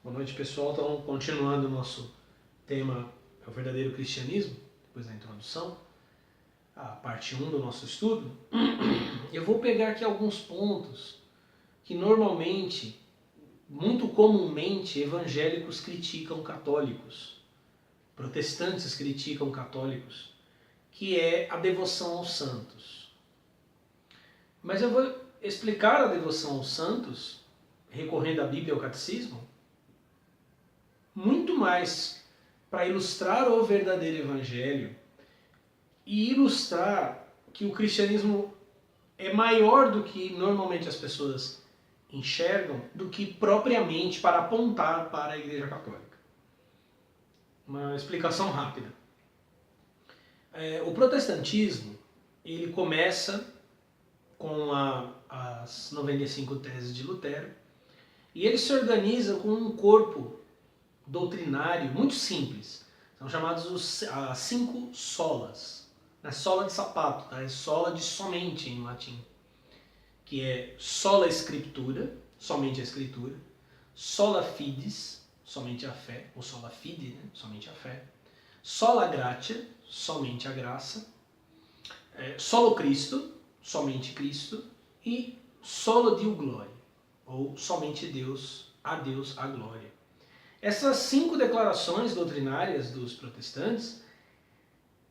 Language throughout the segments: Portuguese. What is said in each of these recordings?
Boa noite, pessoal. Então, continuando o nosso tema, é o verdadeiro cristianismo, depois da introdução, a parte 1 do nosso estudo. Eu vou pegar aqui alguns pontos que normalmente, muito comumente, evangélicos criticam católicos, protestantes criticam católicos, que é a devoção aos santos. Mas eu vou explicar a devoção aos santos, recorrendo à Bíblia e ao Catecismo, muito mais para ilustrar o verdadeiro evangelho e ilustrar que o cristianismo é maior do que normalmente as pessoas enxergam, do que propriamente para apontar para a Igreja Católica. Uma explicação rápida. O protestantismo, ele começa com as 95 teses de Lutero, e ele se organiza com um corpo doutrinário muito simples. São chamados as 5 solas. Não é sola de sapato, tá? É sola de somente em latim. Que é sola scriptura, somente a escritura. Sola fides, somente a fé. Ou sola fide, né? Somente a fé. Sola gratia, somente a graça. Solo Cristo, somente Cristo. E solo Deo gloria, ou somente Deus, a glória. Essas 5 declarações doutrinárias dos protestantes,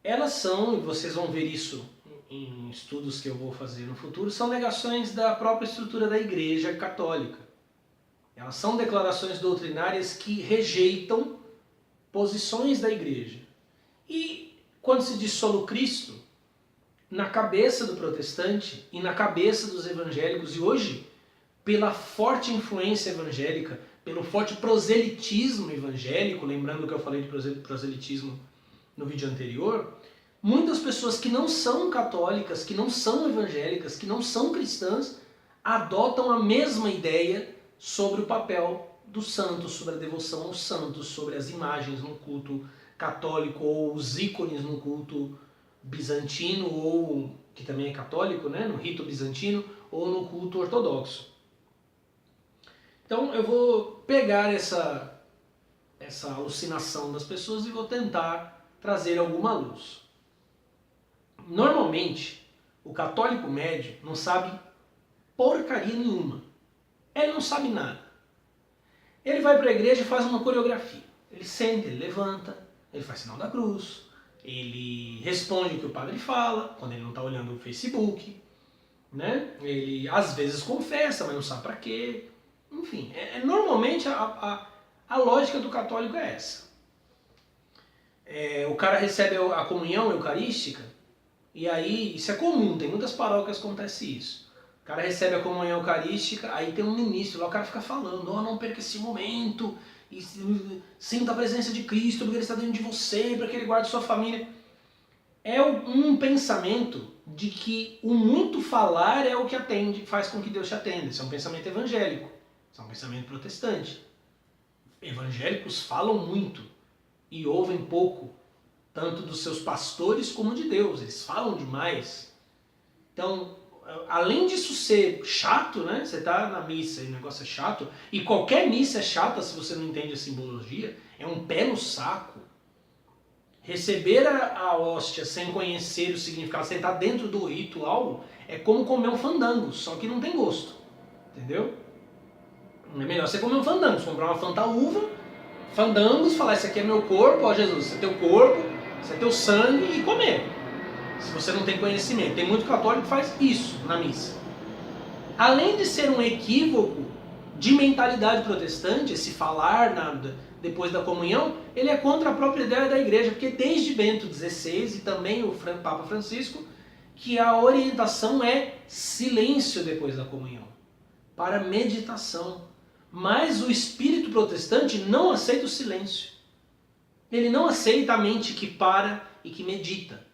elas são, e vocês vão ver isso em estudos que eu vou fazer no futuro, são negações da própria estrutura da Igreja Católica. Elas são declarações doutrinárias que rejeitam posições da Igreja. E quando se diz solo Cristo, na cabeça do protestante e na cabeça dos evangélicos, e hoje, pela forte influência evangélica, pelo forte proselitismo evangélico, lembrando que eu falei de proselitismo no vídeo anterior, muitas pessoas que não são católicas, que não são evangélicas, que não são cristãs, adotam a mesma ideia sobre o papel dos santos, sobre a devoção aos santos, sobre as imagens no culto católico, ou os ícones no culto bizantino, ou que também é católico, né, no rito bizantino, ou no culto ortodoxo. Então eu vou pegar essa alucinação das pessoas e vou tentar trazer alguma luz. Normalmente, o católico médio não sabe porcaria nenhuma. Ele não sabe nada. Ele vai para a igreja e faz uma coreografia. Ele senta, ele levanta, ele faz sinal da cruz, ele responde o que o padre fala, quando ele não está olhando o Facebook, né? Ele às vezes confessa, mas não sabe para quê. Enfim, normalmente a lógica do católico é essa. O cara recebe a comunhão eucarística, e aí, isso é comum, tem muitas paróquias que acontece isso. O cara recebe a comunhão eucarística, aí tem um ministro lá, o cara fica falando, não perca esse momento, e sinta a presença de Cristo, porque Ele está dentro de você, para que Ele guarde sua família. É um pensamento de que o muito falar é o que atende, faz com que Deus te atenda. Isso é um pensamento evangélico. Isso é um pensamento protestante. Evangélicos falam muito e ouvem pouco, tanto dos seus pastores como de Deus. Eles falam demais. Então, além disso ser chato, né? Você está na missa e o negócio é chato, e qualquer missa é chata se você não entende a simbologia, é um pé no saco. Receber a hóstia sem conhecer o significado, sem estar dentro do ritual, é como comer um fandango, só que não tem gosto. Entendeu? É melhor você comer um fandango, comprar uma fantaúva, fandangos, falar, esse aqui é meu corpo, ó Jesus, esse é teu corpo, esse é teu sangue, e comer. Se você não tem conhecimento. Tem muito católico que faz isso na missa. Além de ser um equívoco de mentalidade protestante, esse falar depois da comunhão, ele é contra a própria ideia da igreja, porque desde Bento XVI e também o Papa Francisco, que a orientação é silêncio depois da comunhão, para meditação. Mas o espírito protestante não aceita o silêncio. Ele não aceita a mente que para e que medita.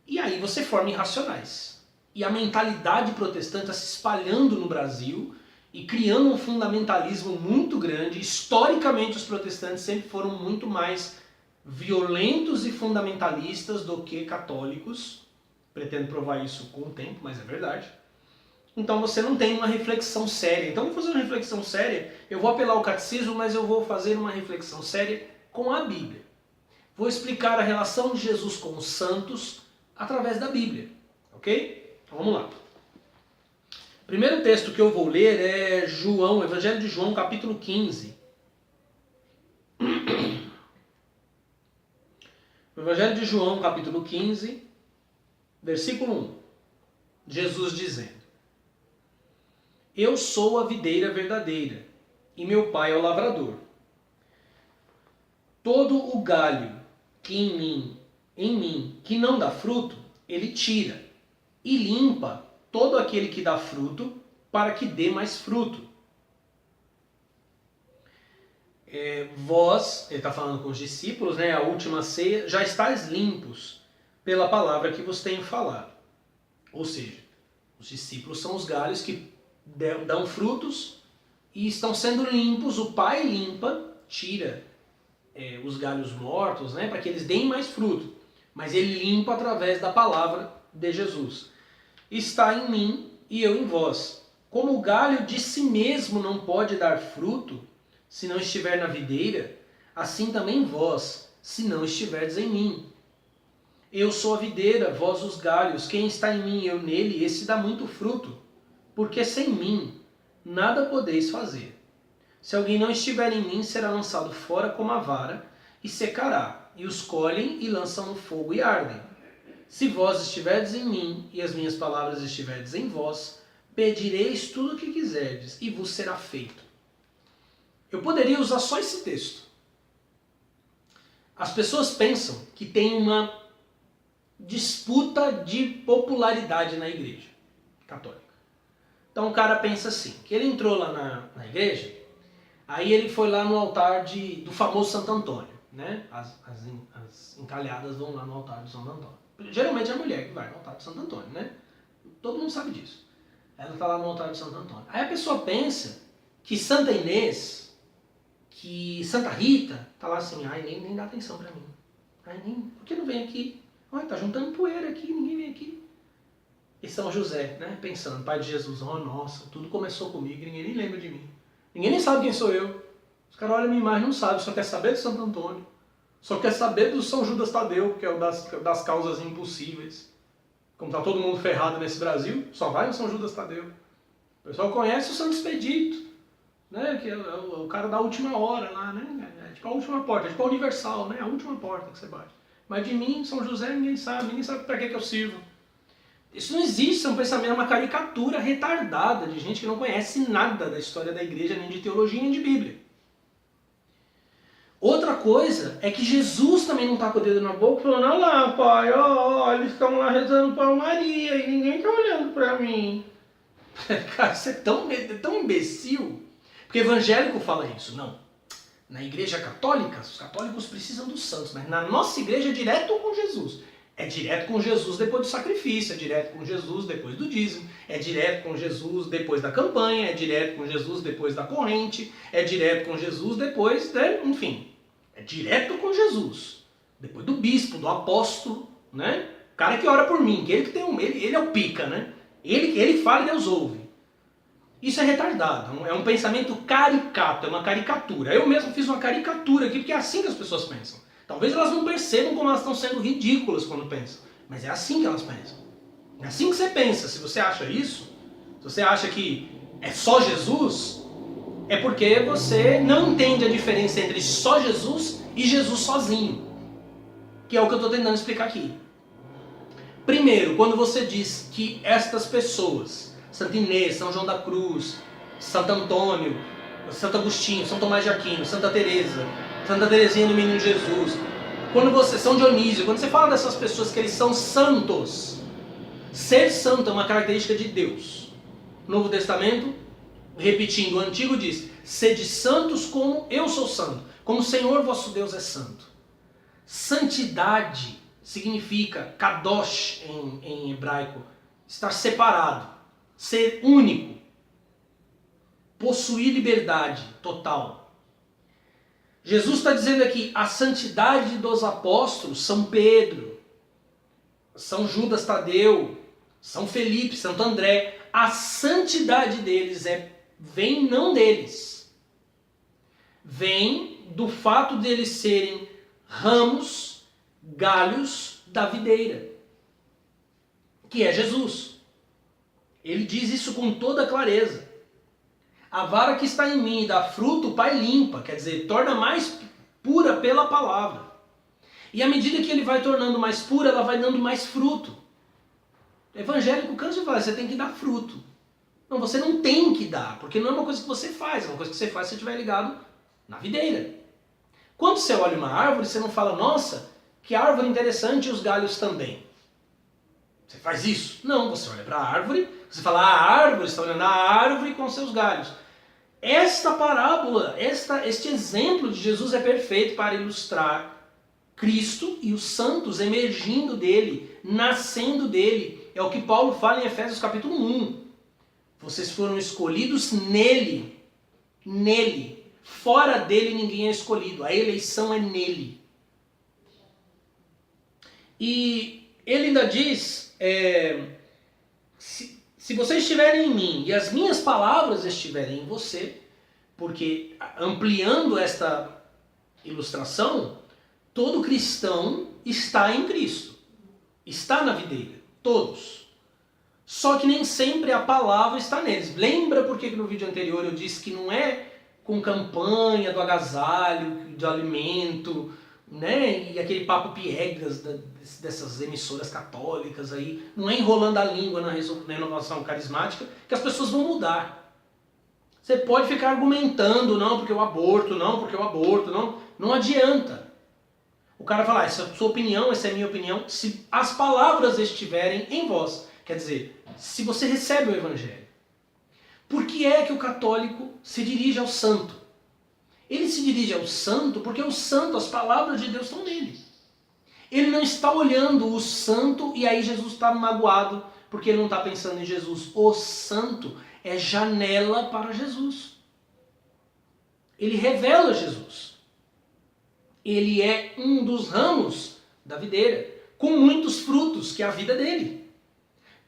E aí você forma irracionais. E a mentalidade protestante está se espalhando no Brasil e criando um fundamentalismo muito grande. Historicamente os protestantes sempre foram muito mais violentos e fundamentalistas do que católicos. Pretendo provar isso com o tempo, mas é verdade. então você não tem uma reflexão séria. Então, eu vou fazer uma reflexão séria, eu vou apelar ao catecismo, mas eu vou fazer uma reflexão séria com a Bíblia. Vou explicar a relação de Jesus com os santos através da Bíblia, ok? Então, vamos lá. O primeiro texto que eu vou ler é João, Evangelho de João, capítulo 15. O Evangelho de João, capítulo 15, versículo 1. Jesus dizendo: Eu sou a videira verdadeira, e meu Pai é o lavrador. Todo o galho que em mim, que não dá fruto, ele tira, e limpa todo aquele que dá fruto, para que dê mais fruto. Vós, ele está falando com os discípulos, né, a última ceia, já estáis limpos pela palavra que vos tenho falado. Ou seja, os discípulos são os galhos que dão frutos e estão sendo limpos. O Pai limpa, tira os galhos mortos, né, para que eles deem mais fruto. Mas ele limpa através da palavra de Jesus. Está em mim e eu em vós. Como o galho de si mesmo não pode dar fruto, se não estiver na videira, assim também vós, se não estiverdes em mim. Eu sou a videira, vós os galhos. Quem está em mim e eu nele, esse dá muito fruto. Porque sem mim nada podeis fazer. Se alguém não estiver em mim, será lançado fora como a vara, e secará. E os colhem e lançam no fogo e ardem. Se vós estiverdes em mim, e as minhas palavras estiverdes em vós, pedireis tudo o que quiserdes, e vos será feito. Eu poderia usar só esse texto. As pessoas pensam que tem uma disputa de popularidade na igreja católica. Então o cara pensa assim, que ele entrou lá na igreja, aí ele foi lá no altar do famoso Santo Antônio, né? As encalhadas vão lá no altar do Santo Antônio. Geralmente é a mulher que vai no altar do Santo Antônio, né? Todo mundo sabe disso. Ela está lá no altar do Santo Antônio. Aí a pessoa pensa que Santa Inês, que Santa Rita, tá lá assim, ai, nem dá atenção pra mim. Ai, por que não vem aqui? Ai, tá juntando poeira aqui, ninguém vem aqui. E São José, né, pensando, Pai de Jesus, oh nossa, tudo começou comigo, ninguém nem lembra de mim. Ninguém nem sabe quem sou eu. Os caras olham a minha imagem e não sabem, só quer saber do Santo Antônio. Só quer saber do São Judas Tadeu, que é o das causas impossíveis. Como tá todo mundo ferrado nesse Brasil, só vai no São Judas Tadeu. O pessoal conhece o Santo Expedito, né, que é o cara da última hora lá, né? É tipo a última porta, é tipo a universal, né? A última porta que você bate. Mas de mim, São José, ninguém sabe pra que eu sirvo. Isso não existe, isso é um pensamento, é uma caricatura retardada de gente que não conhece nada da história da igreja, nem de teologia, nem de Bíblia. Outra coisa é que Jesus também não está com o dedo na boca falando, olha lá, pai, eles estão lá rezando para Maria e ninguém está olhando para mim. Cara, você é tão imbecil. Porque evangélico fala isso, não. Na igreja católica, os católicos precisam dos santos, mas na nossa igreja é direto com Jesus. É direto com Jesus depois do sacrifício, é direto com Jesus depois do dízimo, é direto com Jesus depois da campanha, é direto com Jesus depois da corrente, é direto com Jesus depois, enfim, é direto com Jesus. Depois do bispo, do apóstolo, né? O cara que ora por mim, que ele é o pica, né? Ele fala e Deus ouve. Isso é retardado, é um pensamento caricato, é uma caricatura. Eu mesmo fiz uma caricatura aqui, porque é assim que as pessoas pensam. Talvez elas não percebam como elas estão sendo ridículas quando pensam, mas é assim que elas pensam. É assim que você pensa. Se você acha isso, se você acha que é só Jesus, é porque você não entende a diferença entre só Jesus e Jesus sozinho. Que é o que eu estou tentando explicar aqui. Primeiro, quando você diz que estas pessoas, Santa Inês, São João da Cruz, Santo Antônio, Santo Agostinho, São Tomás de Aquino, Santa Teresa, Santa Teresinha do Menino Jesus, São Dionísio, quando você fala dessas pessoas que eles são santos, ser santo é uma característica de Deus. Novo Testamento, repetindo, o Antigo diz, sede santos como eu sou santo, como o Senhor vosso Deus é santo. Santidade significa, kadosh em hebraico, estar separado, ser único, possuir liberdade total. Jesus está dizendo aqui, a santidade dos apóstolos, São Pedro, São Judas Tadeu, São Felipe, Santo André, a santidade deles vem não deles. Vem do fato deles serem ramos, galhos da videira, que é Jesus. Ele diz isso com toda clareza. A vara que está em mim e dá fruto, o Pai limpa, quer dizer, torna mais pura pela palavra. E à medida que ele vai tornando mais pura, ela vai dando mais fruto. O evangélico cansa de falar, você tem que dar fruto. Não, você não tem que dar, porque não é uma coisa que você faz, é uma coisa que você faz se você estiver ligado na videira. Quando você olha uma árvore, você não fala, nossa, que árvore interessante e os galhos também. Você faz isso? Não, você olha para a árvore, você fala, a árvore, está olhando a árvore com seus galhos. Esta parábola, este exemplo de Jesus é perfeito para ilustrar Cristo e os santos emergindo dele, nascendo dele. É o que Paulo fala em Efésios capítulo 1. Vocês foram escolhidos nele. Nele. Fora dele ninguém é escolhido. A eleição é nele. E ele ainda diz, se vocês estiverem em mim e as minhas palavras estiverem em você, porque ampliando esta ilustração, todo cristão está em Cristo. Está na videira. Todos. Só que nem sempre a palavra está neles. Lembra porque no vídeo anterior eu disse que não é com campanha do agasalho, do alimento, né? E aquele papo piegas dessas emissoras católicas aí, não é enrolando a língua na renovação carismática que as pessoas vão mudar. Você pode ficar argumentando, não, porque o aborto, não, porque o aborto, não. Não adianta. O cara fala, essa é a sua opinião, essa é a minha opinião, se as palavras estiverem em vós. Quer dizer, se você recebe o Evangelho. Por que é que o católico se dirige ao santo? Ele se dirige ao santo porque o santo, as palavras de Deus estão nele. Ele não está olhando o santo e aí Jesus está magoado porque ele não está pensando em Jesus. O santo é janela para Jesus. Ele revela Jesus. Ele é um dos ramos da videira, com muitos frutos, que é a vida dele.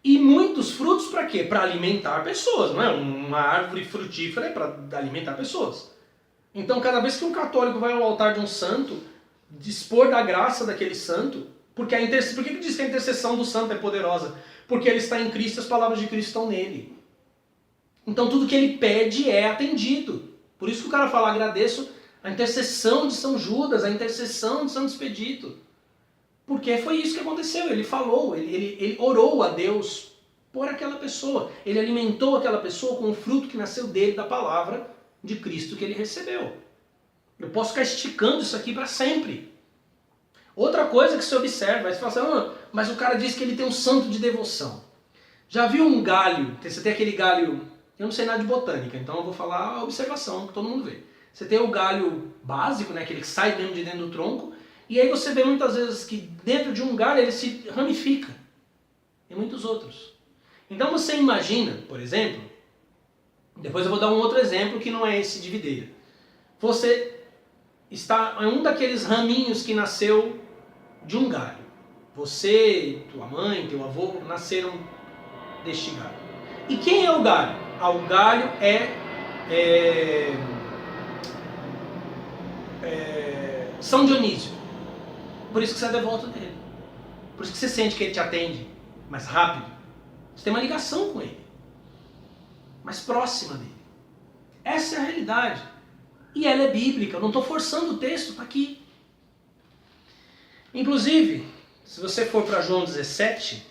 E muitos frutos para quê? Para alimentar pessoas, não é? Uma árvore frutífera é para alimentar pessoas. Então, cada vez que um católico vai ao altar de um santo, dispor da graça daquele santo, por que diz que a intercessão do santo é poderosa? Porque ele está em Cristo e as palavras de Cristo estão nele. Então, tudo que ele pede é atendido. Por isso que o cara fala, agradeço a intercessão de São Judas, a intercessão de Santo Expedito. Porque foi isso que aconteceu, ele falou, ele orou a Deus por aquela pessoa. Ele alimentou aquela pessoa com o fruto que nasceu dele, da palavra de Cristo que ele recebeu. Eu posso ficar esticando isso aqui para sempre. Outra coisa que se observa, aí você fala assim, mas o cara diz que ele tem um santo de devoção. Já viu um galho, você tem aquele galho, eu não sei nada de botânica, então eu vou falar a observação que todo mundo vê. Você tem o galho básico, né, aquele que sai mesmo de dentro do tronco, e aí você vê muitas vezes que dentro de um galho ele se ramifica. E muitos outros. Então você imagina, por exemplo, depois eu vou dar um outro exemplo que não é esse de videira. Você está em um daqueles raminhos que nasceu de um galho. Você, tua mãe, teu avô nasceram deste galho. E quem é o galho? O galho é São Dionísio. Por isso que você é devoto dele. Por isso que você sente que ele te atende mais rápido. Você tem uma ligação com ele. Mais próxima dele. Essa é a realidade. E ela é bíblica. Eu não estou forçando o texto, está aqui. Inclusive, se você for para João 17,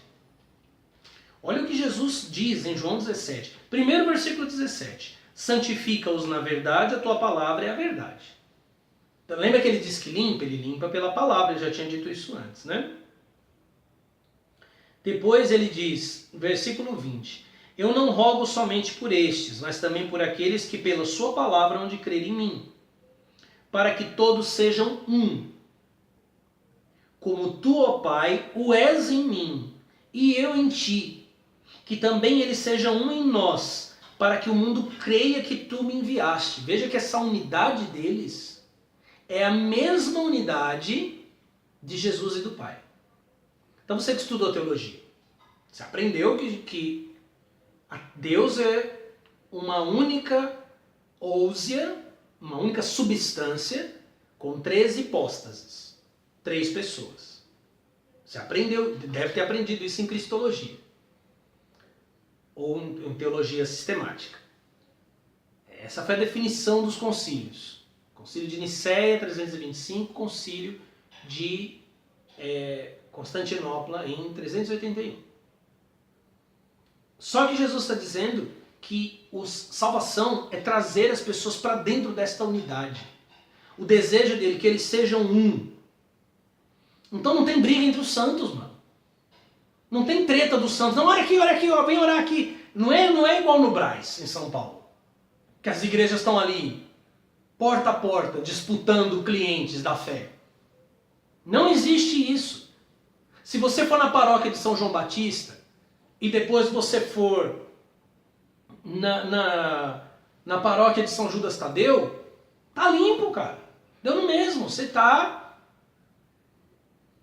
olha o que Jesus diz em João 17. Primeiro versículo 17. Santifica-os na verdade, a tua palavra é a verdade. Então, lembra que ele diz que limpa? Ele limpa pela palavra, ele já tinha dito isso antes, né? Depois ele diz, versículo 20, eu não rogo somente por estes, mas também por aqueles que pela sua palavra hão de crer em mim, para que todos sejam um. Como tu, ó Pai, o és em mim, e eu em ti, que também eles sejam um em nós, para que o mundo creia que tu me enviaste. Veja que essa unidade deles é a mesma unidade de Jesus e do Pai. Então você que estudou teologia, você aprendeu que Deus é uma única ousia, uma única substância com 13 hipóstases, 3 pessoas. Você aprendeu, deve ter aprendido isso em Cristologia ou em teologia sistemática. Essa foi a definição dos concílios. Concílio de Nicéia, 325, concílio de Constantinopla em 381. Só que Jesus está dizendo que salvação é trazer as pessoas para dentro desta unidade. O desejo dele é que eles sejam um. Então não tem briga entre os santos, mano. Não tem treta dos santos. Não, olha aqui, ó, vem orar aqui. Não é igual no Brás, em São Paulo. Que as igrejas estão ali, porta a porta, disputando clientes da fé. Não existe isso. Se você for na paróquia de São João Batista, e depois você for na paróquia de São Judas Tadeu, tá limpo, cara. Deu no mesmo. Você tá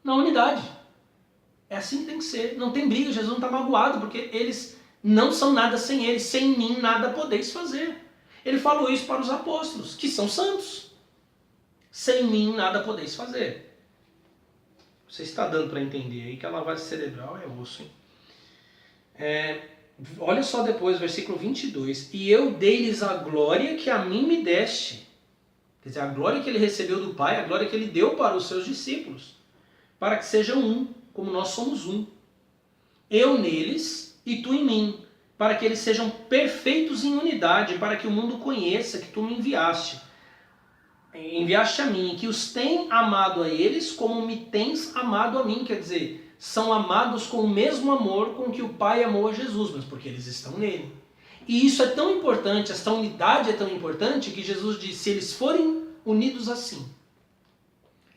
na unidade. É assim que tem que ser. Não tem briga, Jesus não está magoado, porque eles não são nada sem ele. Sem mim nada podeis fazer. Ele falou isso para os apóstolos, que são santos. Sem mim nada podeis fazer. Você está dando para entender aí que a lavagem cerebral é osso, hein? Olha só depois, versículo 22. E eu dei-lhes a glória que a mim me deste. Quer dizer, a glória que ele recebeu do Pai, a glória que ele deu para os seus discípulos. Para que sejam um, como nós somos um. Eu neles e tu em mim. Para que eles sejam perfeitos em unidade, para que o mundo conheça que tu me enviaste a mim, que os tem amado a eles como me tens amado a mim. Quer dizer, são amados com o mesmo amor com que o Pai amou a Jesus, mas porque eles estão nele. E isso é tão importante, esta unidade é tão importante, que Jesus disse, se eles forem unidos assim,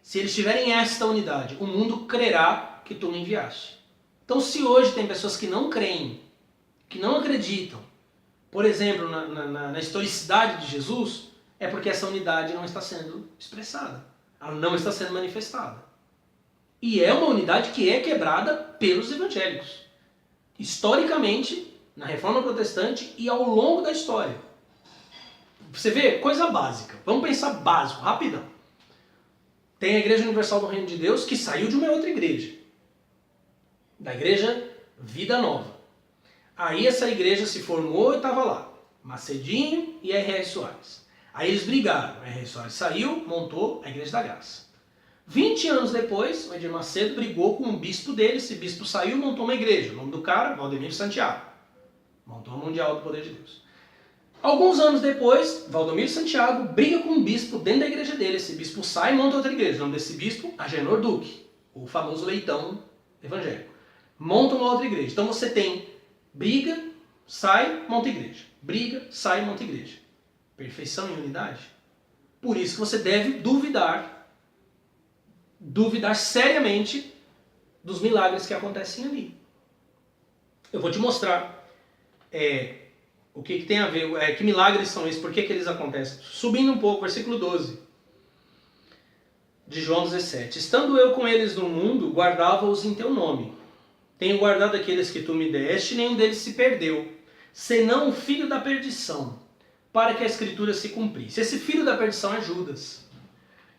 se eles tiverem esta unidade, o mundo crerá que tu me enviaste. Então se hoje tem pessoas que não creem, que não acreditam, por exemplo, na historicidade de Jesus, é porque essa unidade não está sendo expressada. Ela não está sendo manifestada. E é uma unidade que é quebrada pelos evangélicos. Historicamente, na Reforma Protestante e ao longo da história. Você vê, coisa básica. Vamos pensar básico, rapidão. Tem a Igreja Universal do Reino de Deus que saiu de uma outra igreja. Da Igreja Vida Nova. Aí essa igreja se formou e estava lá. Macedinho e R.R. Soares. Aí eles brigaram. R.R. Soares saiu, montou a Igreja da Graça. 20 anos depois, o Edir Macedo brigou com um bispo dele. Esse bispo saiu e montou uma igreja. O nome do cara, Valdemiro Santiago. Montou a Mundial do Poder de Deus. Alguns anos depois, Valdomiro Santiago briga com um bispo dentro da igreja dele. Esse bispo sai e monta outra igreja. O nome desse bispo, Agenor Duque. O famoso leitão evangélico. Monta uma outra igreja. Então você tem briga, sai, monta igreja. Briga, sai, monta igreja. Perfeição e unidade? Por isso que você deve duvidar seriamente dos milagres que acontecem ali. Eu vou te mostrar o que tem a ver, que milagres são esses, por que eles acontecem. Subindo um pouco, versículo 12 de João 17. Estando eu com eles no mundo, guardava-os em teu nome. Tenho guardado aqueles que tu me deste, nenhum deles se perdeu, senão o filho da perdição, para que a escritura se cumprisse. Esse filho da perdição é Judas.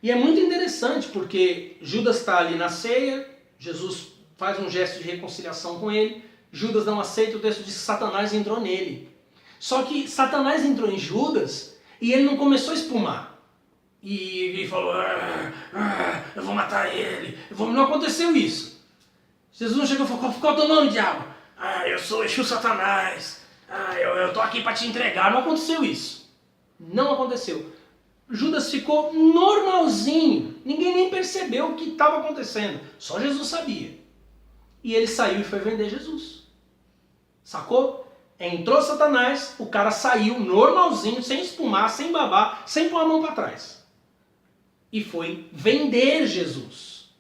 E é muito interessante, porque Judas está ali na ceia, Jesus faz um gesto de reconciliação com ele, Judas não aceita, o texto diz que Satanás entrou nele. Só que Satanás entrou em Judas e ele não começou a espumar. E falou, eu vou matar ele. Não aconteceu isso. Jesus não chegou e falou, qual é o teu nome, diabo? Eu sou Exu Satanás. Eu estou aqui para te entregar. Não aconteceu isso. Não aconteceu. Judas ficou normalzinho. Ninguém nem percebeu o que estava acontecendo. Só Jesus sabia. E ele saiu e foi vender Jesus. Sacou? Entrou Satanás, o cara saiu normalzinho, sem espumar, sem babar, sem pôr a mão para trás. E foi vender Jesus.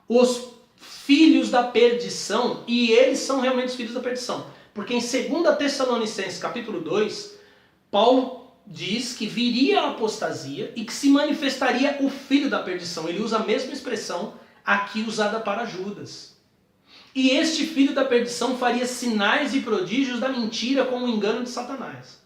Os filhos da perdição, e eles são realmente os filhos da perdição. Porque em 2 Tessalonicenses capítulo 2, Paulo diz que viria a apostasia e que se manifestaria o filho da perdição. Ele usa a mesma expressão aqui usada para Judas. E este filho da perdição faria sinais e prodígios da mentira com o engano de Satanás.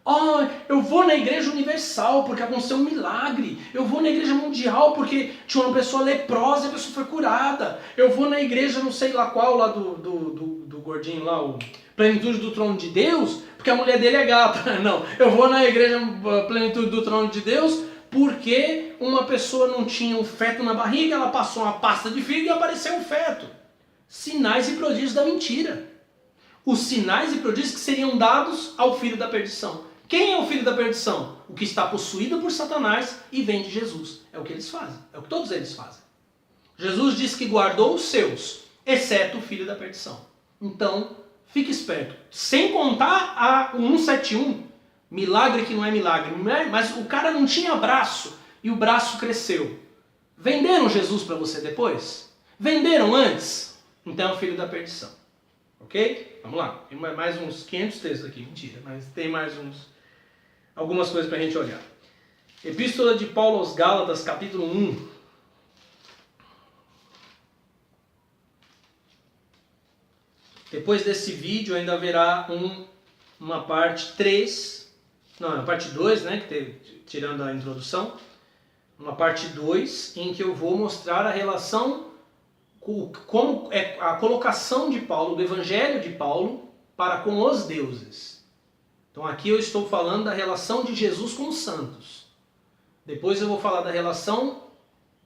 Oh, eu vou na igreja universal porque aconteceu um milagre. Eu vou na igreja mundial porque tinha uma pessoa leprosa e a pessoa foi curada. Eu vou na igreja não sei lá qual, lá do gordinho lá, o Plenitude do Trono de Deus, porque a mulher dele é gata. Não, eu vou na igreja Plenitude do Trono de Deus porque uma pessoa não tinha um feto na barriga, ela passou uma pasta de figo e apareceu um feto. Sinais e prodígios da mentira. Os sinais e prodígios que seriam dados ao filho da perdição. Quem é o filho da perdição? O que está possuído por Satanás e vem de Jesus. É o que eles fazem. É o que todos eles fazem. Jesus disse que guardou os seus, exceto o filho da perdição. Então, fique esperto. Sem contar o 171, milagre que não é milagre, mas o cara não tinha braço e o braço cresceu. Venderam Jesus para você depois? Venderam antes? Então é o filho da perdição. Ok? Vamos lá. Tem mais uns 500 textos aqui. Mentira, mas tem mais algumas coisas para a gente olhar. Epístola de Paulo aos Gálatas, capítulo 1. Depois desse vídeo ainda haverá uma parte 3, não, a parte 2, né, que teve, tirando a introdução, uma parte 2 em que eu vou mostrar a relação, como é a colocação de Paulo, do evangelho de Paulo, para com os deuses. Então aqui eu estou falando da relação de Jesus com os santos. Depois eu vou falar da relação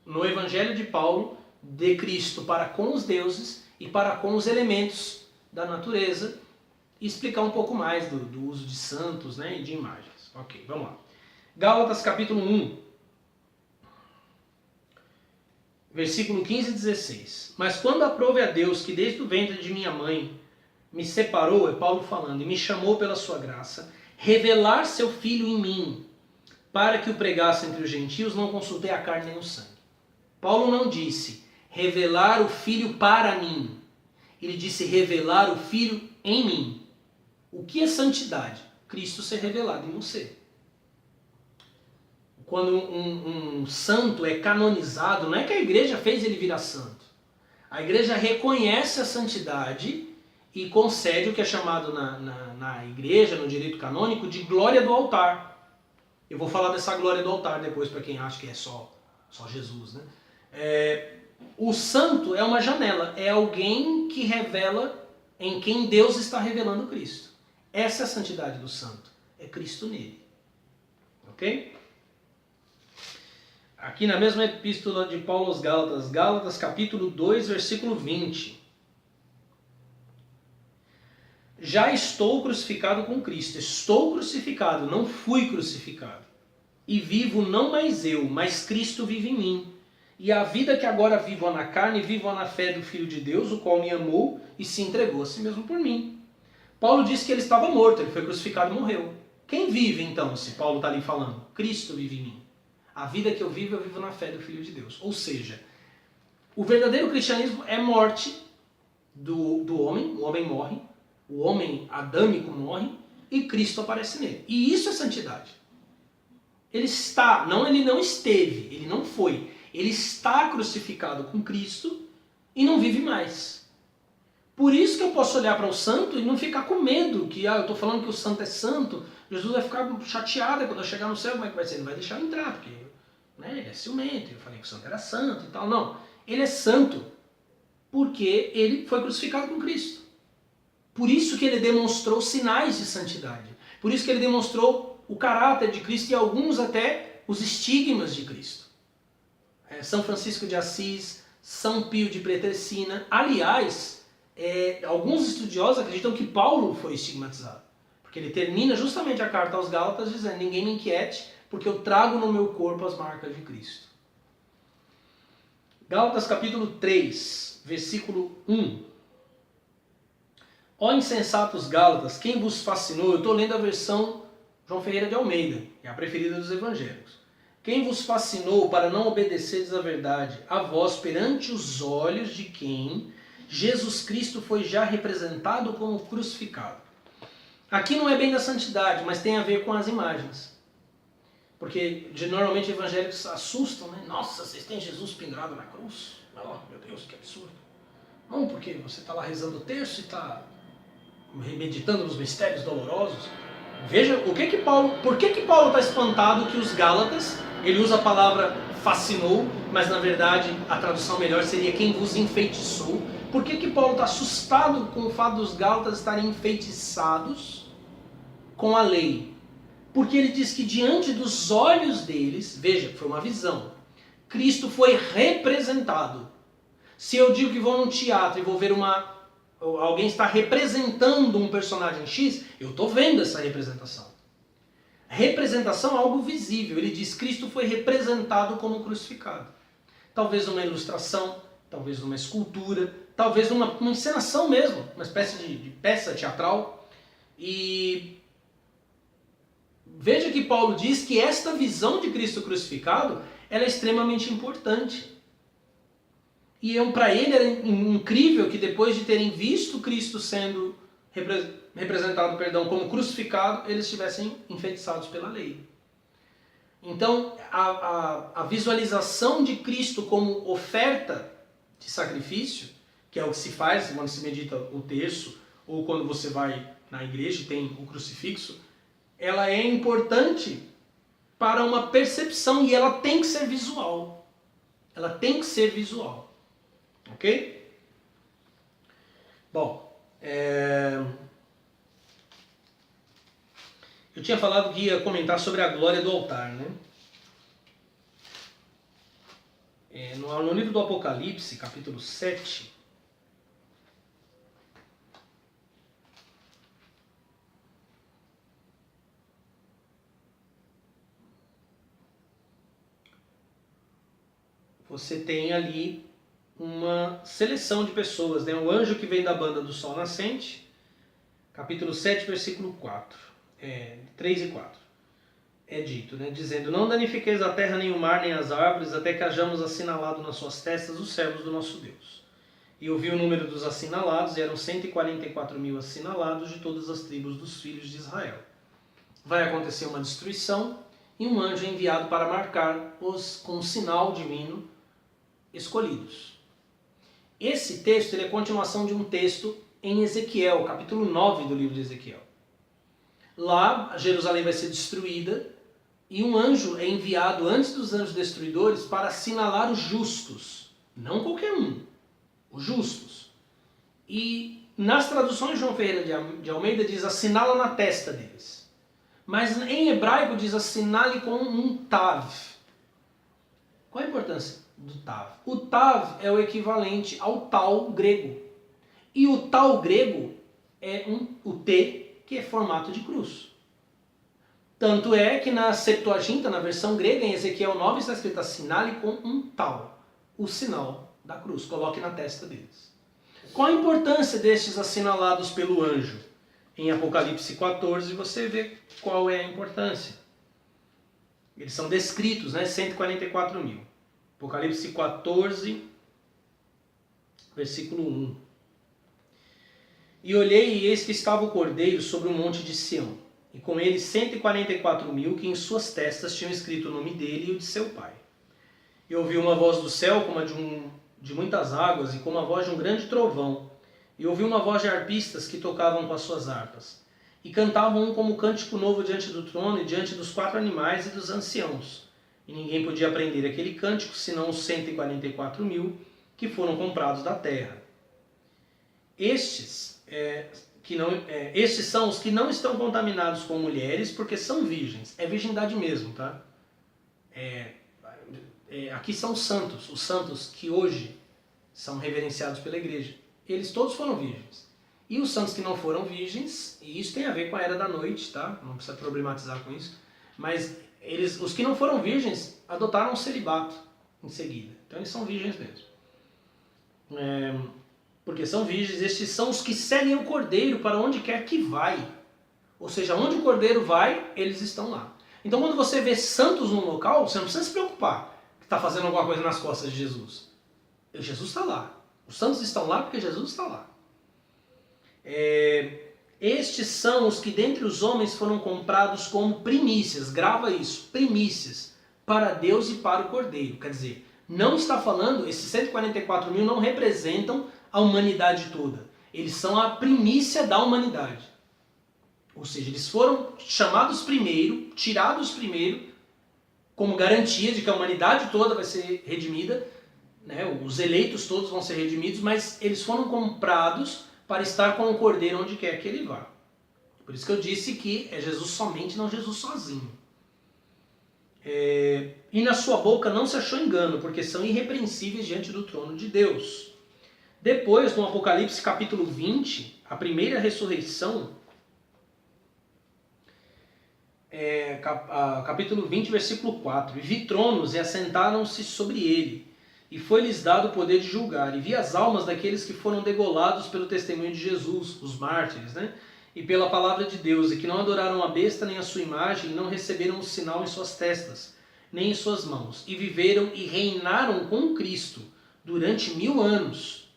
no evangelho de Paulo de Cristo para com os deuses e para com os elementos da natureza e explicar um pouco mais do uso de santos, né, e de imagens. Ok, vamos lá. Gálatas capítulo 1. Versículo 15 e 16. Mas quando aprove a Deus que desde o ventre de minha mãe me separou, é Paulo falando, e me chamou pela sua graça, revelar seu filho em mim, para que o pregasse entre os gentios, não consultei a carne nem o sangue. Paulo não disse revelar o filho para mim. Ele disse revelar o filho em mim. O que é santidade? Cristo ser revelado em você. Quando um santo é canonizado, não é que a igreja fez ele virar santo. A igreja reconhece a santidade e concede o que é chamado na igreja, no direito canônico, de glória do altar. Eu vou falar dessa glória do altar depois para quem acha que é só Jesus, né? O santo é uma janela, é alguém que revela em quem Deus está revelando Cristo. Essa é a santidade do santo, é Cristo nele. Ok? Aqui na mesma epístola de Paulo aos Gálatas, Gálatas capítulo 2, versículo 20. Já estou crucificado com Cristo. Estou crucificado, não fui crucificado. E vivo não mais eu, mas Cristo vive em mim. E a vida que agora vivo na carne, vivo na fé do Filho de Deus, o qual me amou e se entregou a si mesmo por mim. Paulo disse que ele estava morto, ele foi crucificado e morreu. Quem vive então, se Paulo está ali falando? Cristo vive em mim. A vida que eu vivo na fé do Filho de Deus. Ou seja, o verdadeiro cristianismo é morte do homem, o homem morre, o homem adâmico morre e Cristo aparece nele. E isso é santidade. Ele não esteve, ele não foi. Ele está crucificado com Cristo e não vive mais. Por isso que eu posso olhar para o santo e não ficar com medo que eu estou falando que o santo é santo, Jesus vai ficar chateado quando eu chegar no céu, como é que vai ser? Ele vai deixar eu entrar, porque ele é ciumento, eu falei que o santo era santo e tal. Não, ele é santo porque ele foi crucificado com Cristo. Por isso que ele demonstrou sinais de santidade. Por isso que ele demonstrou o caráter de Cristo e alguns até os estigmas de Cristo. São Francisco de Assis, São Pio de Pietrelcina. Aliás, alguns estudiosos acreditam que Paulo foi estigmatizado. Porque ele termina justamente a carta aos Gálatas dizendo: ninguém me inquiete, porque eu trago no meu corpo as marcas de Cristo. Gálatas capítulo 3, versículo 1. Ó insensatos Gálatas, quem vos fascinou? Eu estou lendo a versão João Ferreira de Almeida, que é a preferida dos evangélicos. Quem vos fascinou para não obedeceres à verdade, a vós perante os olhos de quem Jesus Cristo foi já representado como crucificado. Aqui não é bem da santidade, mas tem a ver com as imagens. Porque normalmente evangélicos assustam, né? Nossa, vocês têm Jesus pendurado na cruz? Oh, meu Deus, que absurdo. Não, porque você está lá rezando o terço e está meditando nos mistérios dolorosos. Veja por que Paulo está espantado que os Gálatas, ele usa a palavra fascinou, mas na verdade a tradução melhor seria quem vos enfeitiçou. Por que Paulo está assustado com o fato dos Gálatas estarem enfeitiçados com a lei? Porque ele diz que diante dos olhos deles, veja, foi uma visão, Cristo foi representado. Se eu digo que vou num teatro e vou ver alguém está representando um personagem X, eu estou vendo essa representação. Representação é algo visível. Ele diz que Cristo foi representado como crucificado. Talvez numa ilustração, talvez numa escultura, talvez numa encenação mesmo, uma espécie de peça teatral. E veja que Paulo diz que esta visão de Cristo crucificado ela é extremamente importante. E para ele era incrível que depois de terem visto Cristo sendo representado, como crucificado, eles estivessem enfeitiçados pela lei. Então, a visualização de Cristo como oferta de sacrifício, que é o que se faz quando se medita o terço, ou quando você vai na igreja e tem o crucifixo, ela é importante para uma percepção e ela tem que ser visual. Ela tem que ser visual. Ok? Bom, eu tinha falado que ia comentar sobre a glória do altar, né? No livro do Apocalipse, capítulo 7, você tem ali uma seleção de pessoas, né? O anjo que vem da banda do sol nascente, capítulo 7, versículo 4, 3 e 4. É dito, né? Dizendo, não danifiqueis a terra, nem o mar, nem as árvores, até que hajamos assinalado nas suas testas os servos do nosso Deus. E eu vi o número dos assinalados, e eram 144.000 assinalados de todas as tribos dos filhos de Israel. Vai acontecer uma destruição, e um anjo é enviado para marcar os com um sinal divino escolhidos. Esse texto ele é continuação de um texto em Ezequiel, capítulo 9 do livro de Ezequiel. Lá, Jerusalém vai ser destruída e um anjo é enviado antes dos anjos destruidores para assinalar os justos. Não qualquer um, os justos. E nas traduções de João Ferreira de Almeida diz assinala na testa deles. Mas em hebraico diz assinale com um tav. Qual a importância do tav? O tav é o equivalente ao tal grego. E o tal grego é o T, que é formato de cruz. Tanto é que na Septuaginta, na versão grega, em Ezequiel 9, está escrito assinale com um tal, o sinal da cruz. Coloque na testa deles. Qual a importância destes assinalados pelo anjo? Em Apocalipse 14 você vê qual é a importância. Eles são descritos, né? 144.000. Apocalipse 14, versículo 1. E olhei e eis que estava o cordeiro sobre o monte de Sião, e com ele 144.000 que em suas testas tinham escrito o nome dele e o de seu pai. E ouvi uma voz do céu como a de muitas águas e como a voz de um grande trovão. E ouvi uma voz de harpistas que tocavam com as suas harpas. E cantavam um como cântico novo diante do trono e diante dos 4 animais e dos anciãos. E ninguém podia aprender aquele cântico, senão os 144.000 que foram comprados da terra. Estes são os que não estão contaminados com mulheres, porque são virgens. É virgindade mesmo, tá? Aqui são os santos que hoje são reverenciados pela igreja. Eles todos foram virgens. E os santos que não foram virgens, e isso tem a ver com a era da noite, tá? Não precisa problematizar com isso. Mas os que não foram virgens adotaram o celibato em seguida. Então eles são virgens mesmo. Porque são virgens, estes são os que seguem o cordeiro para onde quer que vai. Ou seja, onde o cordeiro vai, eles estão lá. Então quando você vê santos num local, você não precisa se preocupar que está fazendo alguma coisa nas costas de Jesus. Jesus está lá. Os santos estão lá porque Jesus está lá. Estes são os que dentre os homens foram comprados como primícias. Grava isso, primícias, para Deus e para o cordeiro. Quer dizer, não está falando, esses 144.000 não representam a humanidade toda. Eles são a primícia da humanidade. Ou seja, eles foram chamados primeiro, tirados primeiro, como garantia de que a humanidade toda vai ser redimida, né? Os eleitos todos vão ser redimidos, mas eles foram comprados para estar com o Cordeiro onde quer que ele vá. Por isso que eu disse que é Jesus somente, não Jesus sozinho. E na sua boca não se achou engano, porque são irrepreensíveis diante do trono de Deus. Depois, no Apocalipse capítulo 20, a primeira ressurreição, capítulo 20, versículo 4. E vi tronos e assentaram-se sobre ele, e foi-lhes dado o poder de julgar. E vi as almas daqueles que foram degolados pelo testemunho de Jesus, os mártires, né? E pela palavra de Deus, e que não adoraram a besta nem a sua imagem, e não receberam o sinal em suas testas, nem em suas mãos. E viveram e reinaram com Cristo durante 1000 anos.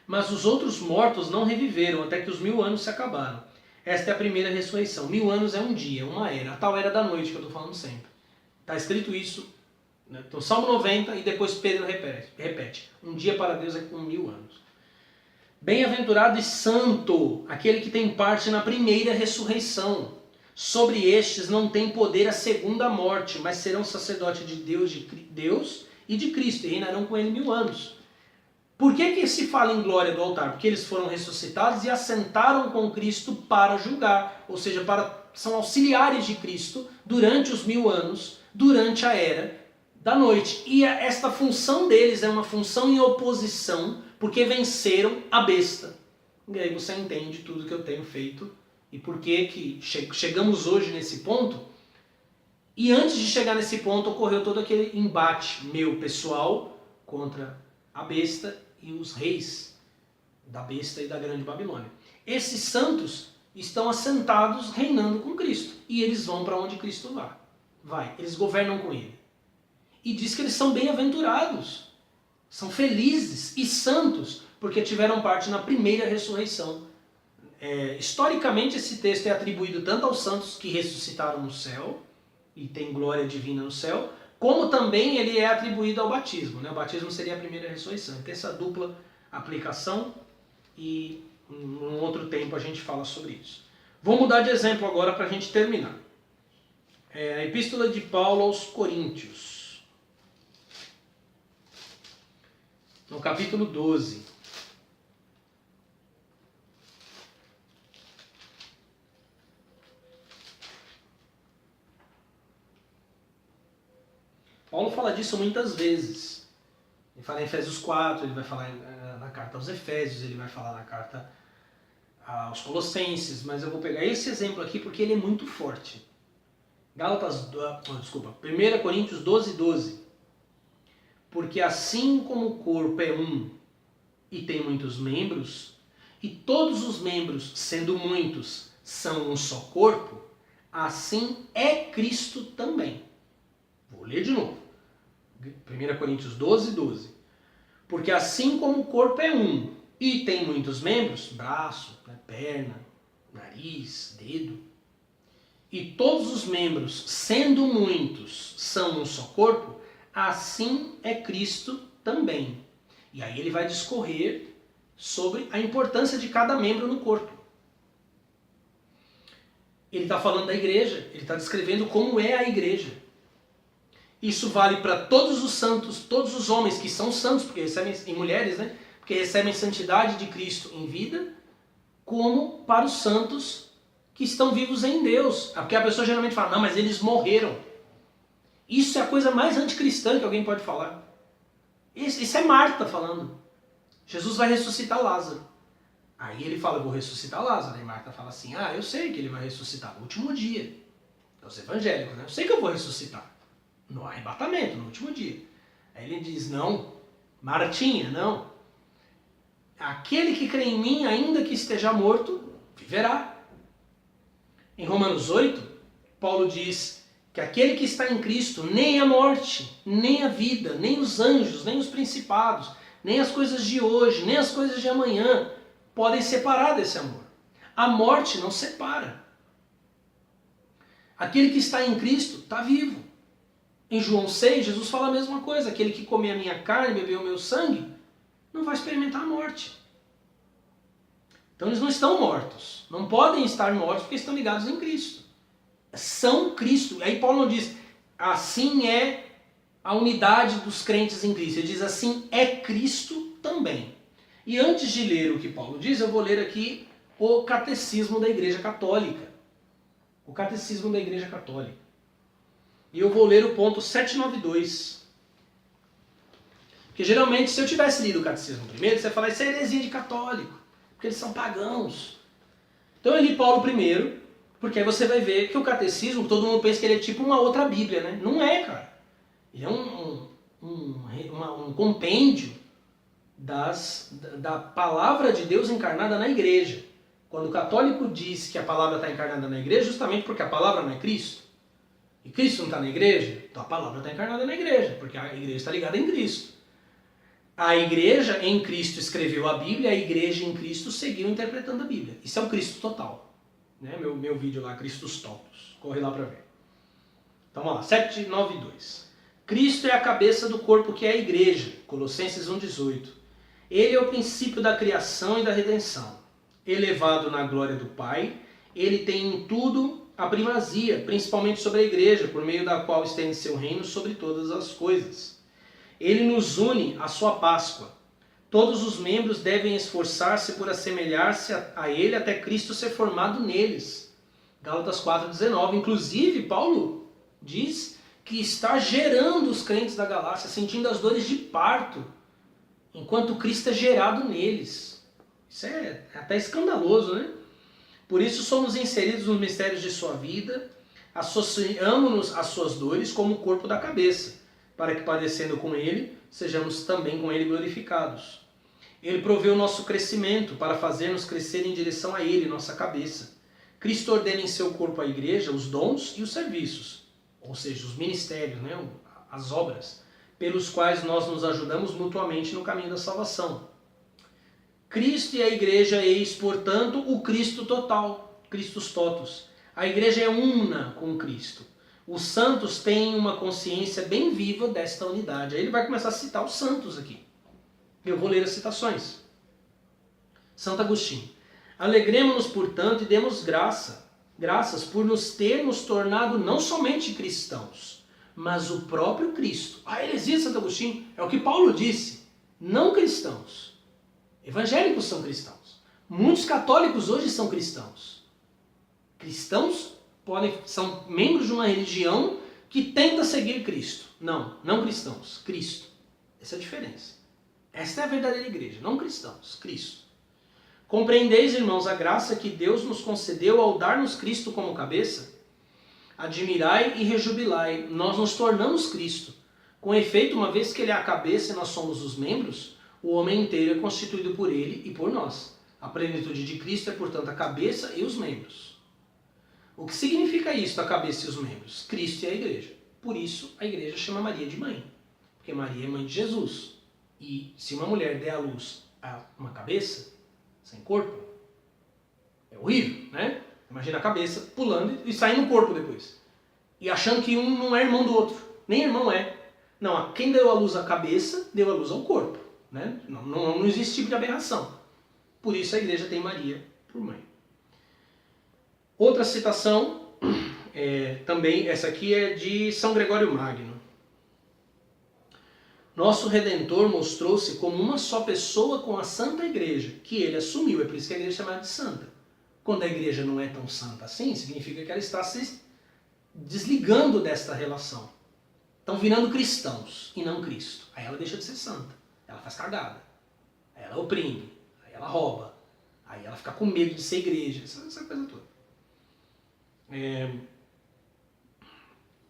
Mas os outros mortos não reviveram, até que os 1000 anos se acabaram. Esta é a primeira ressurreição. 1000 anos é um dia, uma era. A tal era da noite que eu estou falando sempre. Está escrito isso, né? Então, Salmo 90 e depois Pedro repete. Um dia para Deus é como 1000 anos. Bem-aventurado e santo, aquele que tem parte na primeira ressurreição. Sobre estes não tem poder a segunda morte, mas serão sacerdote de Deus e de Cristo, e reinarão com ele 1000 anos. Por que se fala em glória do altar? Porque eles foram ressuscitados e assentaram com Cristo para julgar, ou seja, são auxiliares de Cristo durante os 1000 anos, durante a era da noite. E esta função deles é uma função em oposição, porque venceram a besta. E aí você entende tudo que eu tenho feito e por que chegamos hoje nesse ponto. E antes de chegar nesse ponto ocorreu todo aquele embate meu pessoal contra a besta e os reis da besta e da grande Babilônia. Esses santos estão assentados reinando com Cristo. E eles vão para onde Cristo vai. Eles governam com ele. E diz que eles são bem-aventurados, são felizes e santos, porque tiveram parte na primeira ressurreição. Historicamente esse texto é atribuído tanto aos santos que ressuscitaram no céu, e tem glória divina no céu, como também ele é atribuído ao batismo, né? O batismo seria a primeira ressurreição. Tem essa dupla aplicação e em um outro tempo a gente fala sobre isso. Vou mudar de exemplo agora para a gente terminar. A Epístola de Paulo aos Coríntios, no capítulo 12. Paulo fala disso muitas vezes. Ele fala em Efésios 4, ele vai falar na carta aos Efésios, ele vai falar na carta aos Colossenses, mas eu vou pegar esse exemplo aqui porque ele é muito forte. 1 Coríntios 12, 12. Porque assim como o corpo é um e tem muitos membros, e todos os membros, sendo muitos, são um só corpo, assim é Cristo também. Vou ler de novo. 1 Coríntios 12, 12. Porque assim como o corpo é um e tem muitos membros, braço, perna, nariz, dedo, e todos os membros, sendo muitos, são um só corpo, assim é Cristo também. E aí ele vai discorrer sobre a importância de cada membro no corpo. Ele está falando da igreja, ele está descrevendo como é a igreja. Isso vale para todos os santos, todos os homens que são santos, porque recebem, e mulheres, né? Porque recebem santidade de Cristo em vida, como para os santos que estão vivos em Deus. Porque a pessoa geralmente fala, não, mas eles morreram. Isso é a coisa mais anticristã que alguém pode falar. Isso é Marta falando. Jesus vai ressuscitar Lázaro. Aí ele fala, eu vou ressuscitar Lázaro. Aí Marta fala assim, eu sei que ele vai ressuscitar no último dia. É os evangélicos, né? Eu sei que eu vou ressuscitar. No arrebatamento, no último dia. Aí ele diz, não, Martinha, não. Aquele que crê em mim, ainda que esteja morto, viverá. Em Romanos 8, Paulo diz que aquele que está em Cristo, nem a morte, nem a vida, nem os anjos, nem os principados, nem as coisas de hoje, nem as coisas de amanhã, podem separar desse amor. A morte não separa. Aquele que está em Cristo está vivo. Em João 6, Jesus fala a mesma coisa. Aquele que comer a minha carne e beber o meu sangue, não vai experimentar a morte. Então eles não estão mortos. Não podem estar mortos porque estão ligados em Cristo. São Cristo. Aí Paulo não diz, assim é a unidade dos crentes em Cristo. Ele diz assim, é Cristo também. E antes de ler o que Paulo diz, eu vou ler aqui o Catecismo da Igreja Católica. O Catecismo da Igreja Católica. E eu vou ler o ponto 792. Porque geralmente, se eu tivesse lido o Catecismo primeiro, você ia falar, isso é heresia de católico, porque eles são pagãos. Então eu li Paulo primeiro, porque aí você vai ver que o Catecismo, todo mundo pensa que ele é tipo uma outra Bíblia, né? Não é, cara. Ele é um compêndio da palavra de Deus encarnada na igreja. Quando o católico diz que a palavra está encarnada na igreja, justamente porque a palavra não é Cristo. E Cristo não está na igreja, então a palavra está encarnada na igreja, porque a igreja está ligada em Cristo. A igreja em Cristo escreveu a Bíblia, a igreja em Cristo seguiu interpretando a Bíblia. Isso é o Cristo total. Né? Meu vídeo lá, Cristos Totus. Corre lá para ver. Então vamos lá, 792. Cristo é a cabeça do corpo que é a igreja. Colossenses 1,18. Ele é o princípio da criação e da redenção. Elevado na glória do Pai, ele tem em tudo a primazia, principalmente sobre a igreja, por meio da qual estende seu reino sobre todas as coisas. Ele nos une à sua Páscoa. Todos os membros devem esforçar-se por assemelhar-se a ele até Cristo ser formado neles. Gálatas 4,19. Inclusive, Paulo diz que está gerando os crentes da Galácia, sentindo as dores de parto, enquanto Cristo é gerado neles. Isso é até escandaloso, né? Por isso somos inseridos nos mistérios de sua vida, associamos-nos às suas dores como o corpo da cabeça, para que padecendo com ele, sejamos também com ele glorificados. Ele provê o nosso crescimento para fazer-nos crescer em direção a ele, nossa cabeça. Cristo ordena em seu corpo à igreja os dons e os serviços, ou seja, os ministérios, né? As obras, pelos quais nós nos ajudamos mutuamente no caminho da salvação. Cristo e a igreja eis, portanto, o Cristo total, Christus totus. A igreja é una com Cristo. Os santos têm uma consciência bem viva desta unidade. Aí ele vai começar a citar os santos aqui. Eu vou ler as citações. Santo Agostinho. Alegremo-nos, portanto, e demos graças por nos termos tornado não somente cristãos, mas o próprio Cristo. A heresia de Santo Agostinho é o que Paulo disse. Não cristãos. Evangélicos são cristãos. Muitos católicos hoje são cristãos. Cristãos são membros de uma religião que tenta seguir Cristo. Não cristãos. Cristo. Essa é a diferença. Esta é a verdadeira igreja. Não cristãos. Cristo. Compreendeis, irmãos, a graça que Deus nos concedeu ao dar-nos Cristo como cabeça? Admirai e rejubilai. Nós nos tornamos Cristo. Com efeito, uma vez que Ele é a cabeça e nós somos os membros, o homem inteiro é constituído por Ele e por nós. A plenitude de Cristo é, portanto, a cabeça e os membros. O que significa isso, a cabeça e os membros? Cristo e a igreja. Por isso, a igreja chama Maria de mãe. Porque Maria é mãe de Jesus. E se uma mulher der à luz a uma cabeça, sem corpo, é horrível, né? Imagina a cabeça pulando e saindo no corpo depois. E achando que um não é irmão do outro. Nem irmão é. Não, quem deu à luz a cabeça, deu à luz ao corpo. Né? Não existe esse tipo de aberração. Por isso a igreja tem Maria por mãe. Outra citação, também, essa aqui é de São Gregório Magno. Nosso Redentor mostrou-se como uma só pessoa com a Santa Igreja, que ele assumiu. É por isso que a igreja é chamada de santa. Quando a igreja não é tão santa assim, significa que ela está se desligando desta relação. Estão virando cristãos e não Cristo. Aí ela deixa de ser santa. Ela faz cagada. Aí ela oprime. Aí ela rouba. Aí ela fica com medo de ser igreja. Essa coisa toda.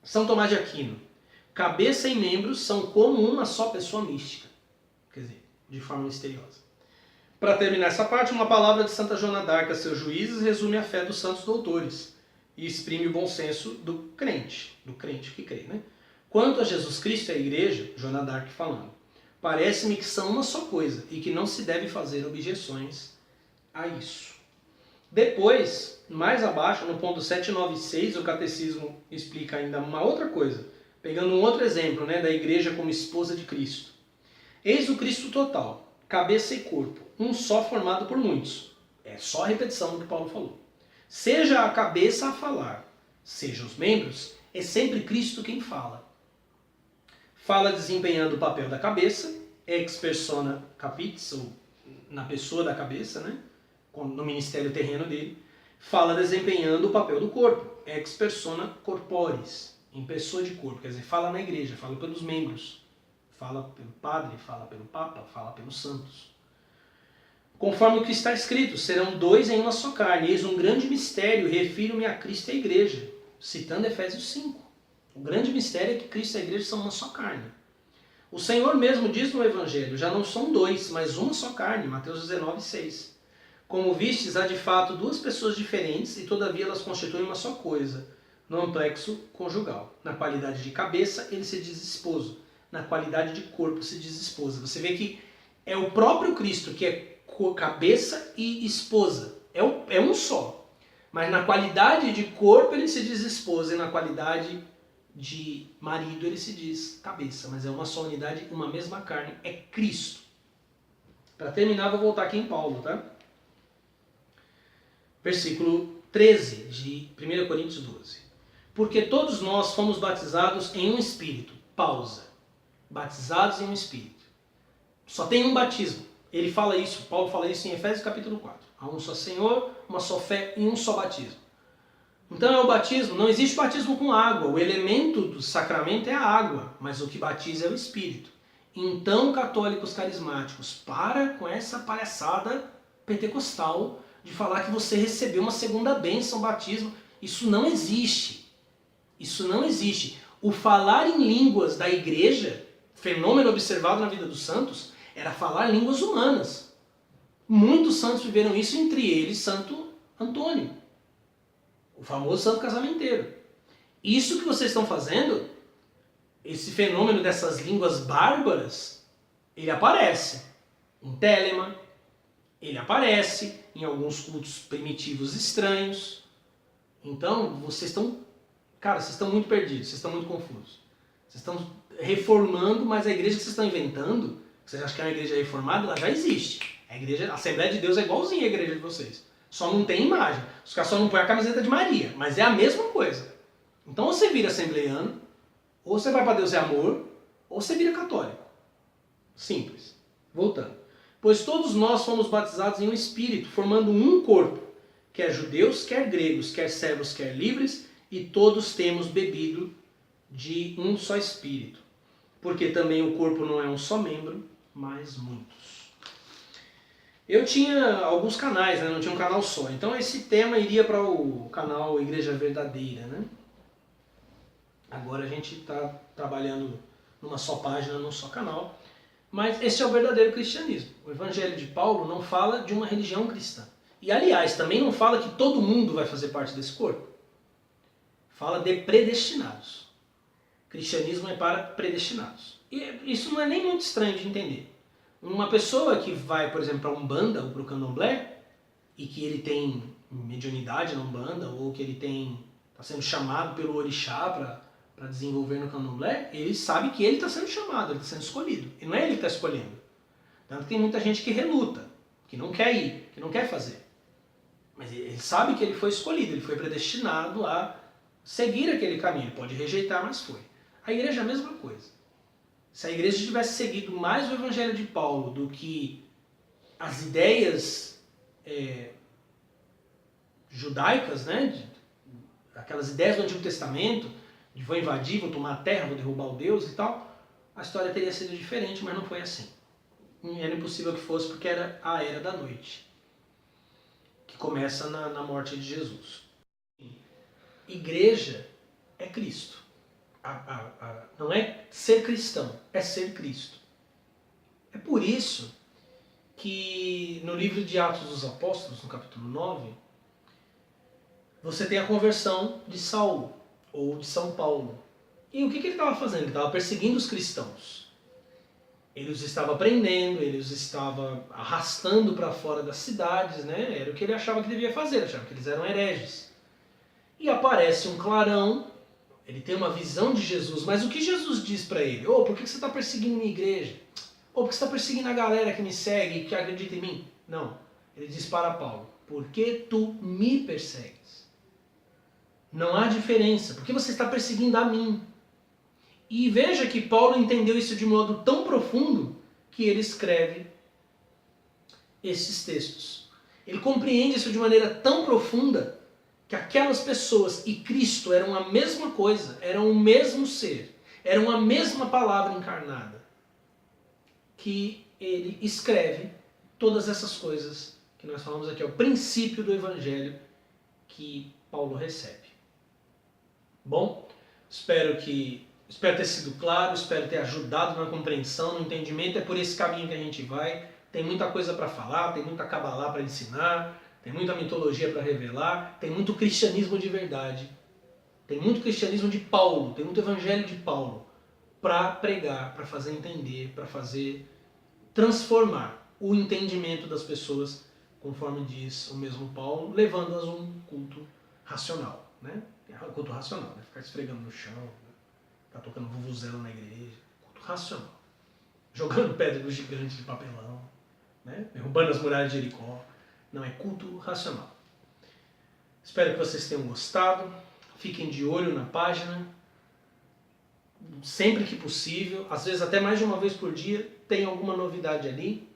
São Tomás de Aquino. Cabeça e membros são como uma só pessoa mística. Quer dizer, de forma misteriosa. Para terminar essa parte, uma palavra de Santa Joana d'Arc a seus juízes resume a fé dos santos doutores e exprime o bom senso do crente que crê. Né? Quanto a Jesus Cristo e a igreja, Joana d'Arc falando, parece-me que são uma só coisa e que não se deve fazer objeções a isso. Depois, mais abaixo, no ponto 796, o Catecismo explica ainda uma outra coisa, pegando um outro exemplo, né, da igreja como esposa de Cristo. Eis o Cristo total, cabeça e corpo, um só formado por muitos. É só a repetição do que Paulo falou. Seja a cabeça a falar, seja os membros, é sempre Cristo quem fala. Fala desempenhando o papel da cabeça, ex persona capitis, ou na pessoa da cabeça, né? No ministério terreno dele. Fala desempenhando o papel do corpo, ex persona corporis, em pessoa de corpo. Quer dizer, fala na igreja, fala pelos membros. Fala pelo padre, fala pelo papa, fala pelos santos. Conforme o que está escrito, serão dois em uma só carne. Eis um grande mistério, refiro-me a Cristo e a igreja. Citando Efésios 5. O grande mistério é que Cristo e a igreja são uma só carne. O Senhor mesmo diz no Evangelho, já não são dois, mas uma só carne. Mateus 19, 6. Como vistes, há de fato duas pessoas diferentes e todavia elas constituem uma só coisa. No amplexo conjugal. Na qualidade de cabeça, ele se diz esposo. Na qualidade de corpo se diz esposa. Você vê que é o próprio Cristo que é cabeça e esposa. É um só. Mas na qualidade de corpo ele se diz esposa e na qualidade de marido ele se diz cabeça. Mas é uma só unidade, uma mesma carne. É Cristo. Para terminar, vou voltar aqui em Paulo, tá? Versículo 13 de 1 Coríntios 12. Porque todos nós fomos batizados em um espírito. Pausa. Batizados em um espírito. Só tem um batismo. Ele fala isso, Paulo fala isso em Efésios capítulo 4. Há um só Senhor, uma só fé e um só batismo. Então é o batismo, não existe batismo com água. O elemento do sacramento é a água, mas o que batiza é o Espírito. Então, católicos carismáticos, para com essa palhaçada pentecostal de falar que você recebeu uma segunda bênção, batismo. Isso não existe. Isso não existe. O falar em línguas da igreja, fenômeno observado na vida dos santos, era falar línguas humanas. Muitos santos viveram isso, entre eles Santo Antônio, o famoso santo casamenteiro. Isso que vocês estão fazendo, esse fenômeno dessas línguas bárbaras, ele aparece em Telema, ele aparece em alguns cultos primitivos estranhos. Então, vocês estão, cara, vocês estão muito perdidos, vocês estão muito confusos. Vocês estão reformando, mas a igreja que vocês estão inventando, vocês acham que é uma igreja reformada, ela já existe. A Assembleia de Deus é igualzinha à igreja de vocês. Só não tem imagem. Os caras só não põem a camiseta de Maria, mas é a mesma coisa. Então ou você vira assembleiano, ou você vai para Deus é amor, ou você vira católico. Simples. Voltando. Pois todos nós fomos batizados em um espírito, formando um corpo, quer judeus, quer gregos, quer servos, quer livres, e todos temos bebido de um só espírito. Porque também o corpo não é um só membro, mas muitos. Eu tinha alguns canais, né? Não tinha um canal só. Então esse tema iria para o canal Igreja Verdadeira, né? Agora a gente está trabalhando numa só página, num só canal. Mas esse é o verdadeiro cristianismo. O Evangelho de Paulo não fala de uma religião cristã. E aliás, também não fala que todo mundo vai fazer parte desse corpo. Fala de predestinados. Cristianismo é para predestinados. E isso não é nem muito estranho de entender. Uma pessoa que vai, por exemplo, para a Umbanda ou para o Candomblé, e que ele tem mediunidade na Umbanda, ou que ele está sendo chamado pelo Orixá para desenvolver no Candomblé, ele sabe que ele está sendo chamado, ele está sendo escolhido. E não é ele que está escolhendo. Tanto que tem muita gente que reluta, que não quer ir, que não quer fazer. Mas ele sabe que ele foi escolhido, ele foi predestinado a seguir aquele caminho. Ele pode rejeitar, mas foi. A igreja é a mesma coisa. Se a igreja tivesse seguido mais o Evangelho de Paulo do que as ideias judaicas, né, aquelas ideias do Antigo Testamento, de vou invadir, vou tomar a terra, vou derrubar o Deus e tal, a história teria sido diferente, mas não foi assim. Era impossível que fosse porque era a era da noite, que começa na morte de Jesus. Igreja é Cristo. Não é ser cristão, é ser Cristo. É por isso que no livro de Atos dos Apóstolos, no capítulo 9, você tem a conversão de Saulo, ou de São Paulo. E o que ele estava fazendo? Ele estava perseguindo os cristãos. Ele os estava prendendo, ele os estava arrastando para fora das cidades, né? Era o que ele achava que devia fazer, ele achava que eles eram hereges. E aparece um clarão. Ele tem uma visão de Jesus, mas o que Jesus diz para ele? Por que você está perseguindo minha igreja? Por que você está perseguindo a galera que me segue e que acredita em mim? Não. Ele diz para Paulo, Por que tu me persegues? Não há diferença, porque você está perseguindo a mim. E veja que Paulo entendeu isso de modo tão profundo que ele escreve esses textos. Ele compreende isso de maneira tão profunda que aquelas pessoas e Cristo eram a mesma coisa, eram o mesmo ser, eram a mesma palavra encarnada, que ele escreve todas essas coisas que nós falamos aqui, é o princípio do Evangelho que Paulo recebe. Bom, espero ter sido claro, espero ter ajudado na compreensão, no entendimento. É por esse caminho que a gente vai. Tem muita coisa para falar, tem muita cabalá para ensinar, tem muita mitologia para revelar, tem muito cristianismo de verdade, tem muito cristianismo de Paulo, tem muito evangelho de Paulo para pregar, para fazer entender, para fazer transformar o entendimento das pessoas, conforme diz o mesmo Paulo, levando-as a um culto racional, né? Culto racional, né? Ficar esfregando no chão, né? Ficar tocando vuvuzela na igreja, culto racional. Jogando pedra no gigante de papelão, né? Derrubando as muralhas de Jericó. Não, é culto racional. Espero que vocês tenham gostado. Fiquem de olho na página. Sempre que possível, às vezes até mais de uma vez por dia, tem alguma novidade ali.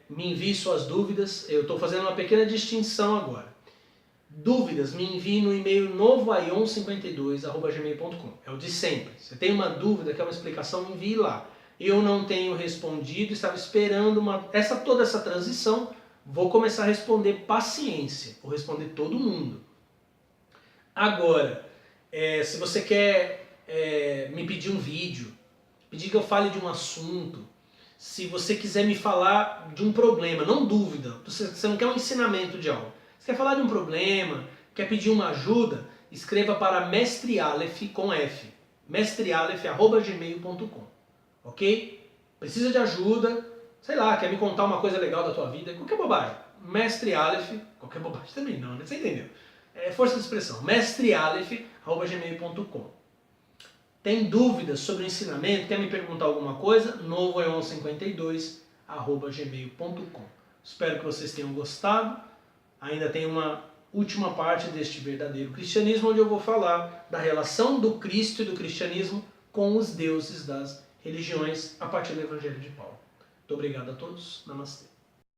Me envie suas dúvidas. Eu estou fazendo uma pequena distinção agora. Dúvidas, me envie no e-mail novoaion52@gmail.com. É o de sempre. Você tem uma dúvida, quer uma explicação, envie lá. Eu não tenho respondido, estava esperando toda essa transição. Vou começar a responder, paciência. Vou responder todo mundo. Agora, se você quer me pedir um vídeo, pedir que eu fale de um assunto, se você quiser me falar de um problema, não dúvida, você não quer um ensinamento de algo, você quer falar de um problema, quer pedir uma ajuda, escreva para mestrealef com F, mestrealef@gmail.com, ok? Precisa de ajuda, sei lá, quer me contar uma coisa legal da tua vida, qualquer bobagem, mestrealef, qualquer bobagem também não, né? Você entendeu? Força de expressão, mestrealef@gmail.com. Tem dúvidas sobre o ensinamento, quer me perguntar alguma coisa? novoaion52@gmail.com. Espero que vocês tenham gostado. Ainda tem uma última parte deste verdadeiro cristianismo, onde eu vou falar da relação do Cristo e do cristianismo com os deuses das religiões a partir do Evangelho de Paulo. Muito obrigado a todos. Namastê.